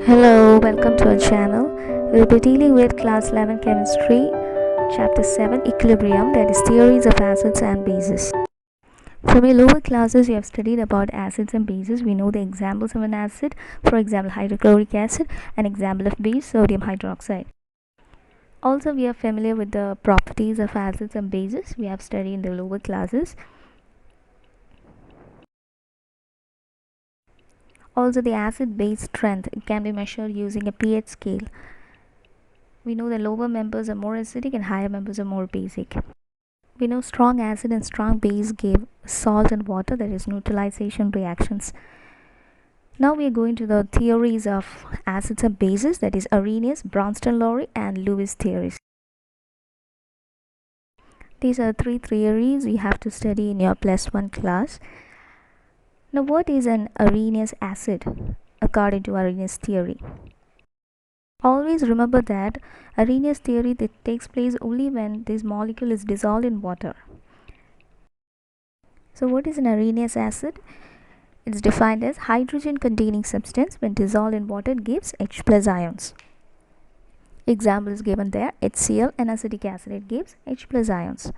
Hello, welcome to our channel. We'll be dealing with class 11 chemistry, chapter 7 equilibrium, that is theories of acids and bases. From your lower classes you have studied about acids and bases. We know the examples of an acid, for example hydrochloric acid, an example of base sodium hydroxide. Also we are familiar with the properties of acids and bases. We have studied in the lower classes. Also the acid-base strength, it can be measured using a pH scale. We know the lower members are more acidic and higher members are more basic. We know strong acid and strong base give salt and water, that is neutralization reactions. Now we are going to the theories of acids and bases, that is Arrhenius, Bronsted-Lowry and Lewis theories. These are three theories you have to study in your +1 class. Now what is an Arrhenius acid according to Arrhenius theory? Always remember that Arrhenius theory that takes place only when this molecule is dissolved in water. So what is an Arrhenius acid? It is defined as hydrogen containing substance when dissolved in water gives H+ ions. Example is given there, HCl and acetic acid, it gives H+ ions.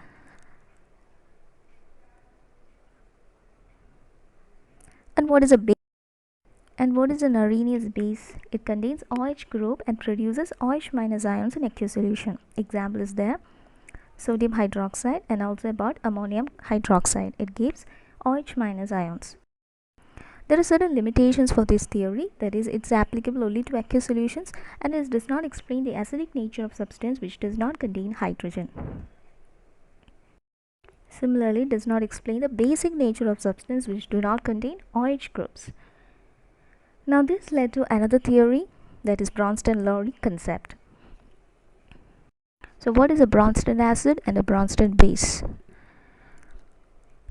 And what is a base? And what is an Arrhenius base? It contains OH group and produces OH- ions in aqueous solution. Example is there, sodium hydroxide, and also about ammonium hydroxide. It gives OH- ions. There are certain limitations for this theory, that is, it's applicable only to aqueous solutions and it does not explain the acidic nature of substance which does not contain hydrogen. Similarly, it does not explain the basic nature of substance which do not contain OH groups. Now this led to another theory, that is Bronsted-Lowry concept. So what is a Bronsted acid and a Bronsted base?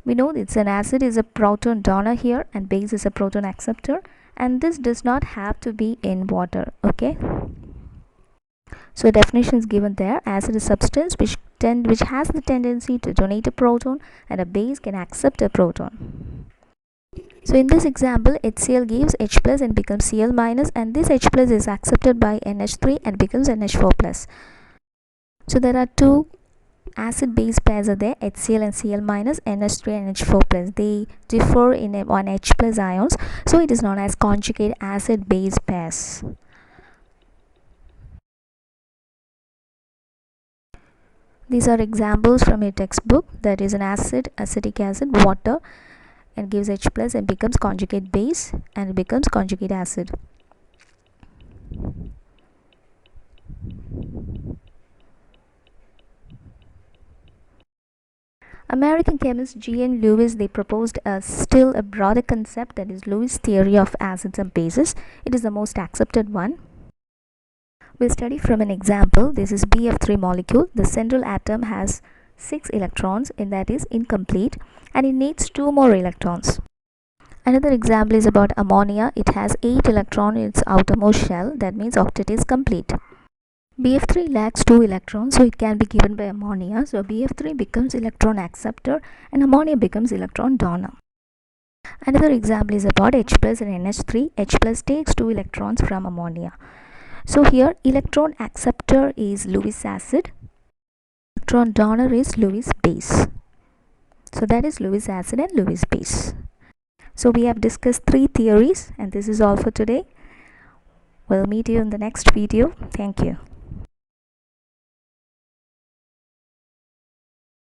We know it's an acid is a proton donor here and base is a proton acceptor, and this does not have to be in water. Okay, so definition is given there. Acid is substance which has the tendency to donate a proton, and a base can accept a proton. So in this example, HCl gives H+ and becomes Cl-, and this H+ is accepted by NH3 and becomes NH4+. So there are two acid base pairs are there, HCl and Cl-, NH3 and NH4+. They differ in on H+ ions, so it is known as conjugate acid base pairs. These are examples from your textbook, that is an acid, acetic acid, water, and gives H+ and becomes conjugate base and it becomes conjugate acid. American chemist G.N. Lewis, they proposed still a broader concept, that is Lewis theory of acids and bases. It is the most accepted one. We'll study from an example. This is BF3 molecule. The central atom has 6 electrons, and that is incomplete, and it needs 2 more electrons. Another example is about ammonia. It has 8 electrons in its outermost shell, that means octet is complete. BF3 lacks 2 electrons, so it can be given by ammonia. So BF3 becomes electron acceptor and ammonia becomes electron donor. Another example is about H+ and NH3. H+ takes 2 electrons from ammonia. So here electron acceptor is Lewis acid, electron donor is Lewis base. So that is Lewis acid and Lewis base. So we have discussed 3 theories, and this is all for today. We'll meet you in the next video. Thank you.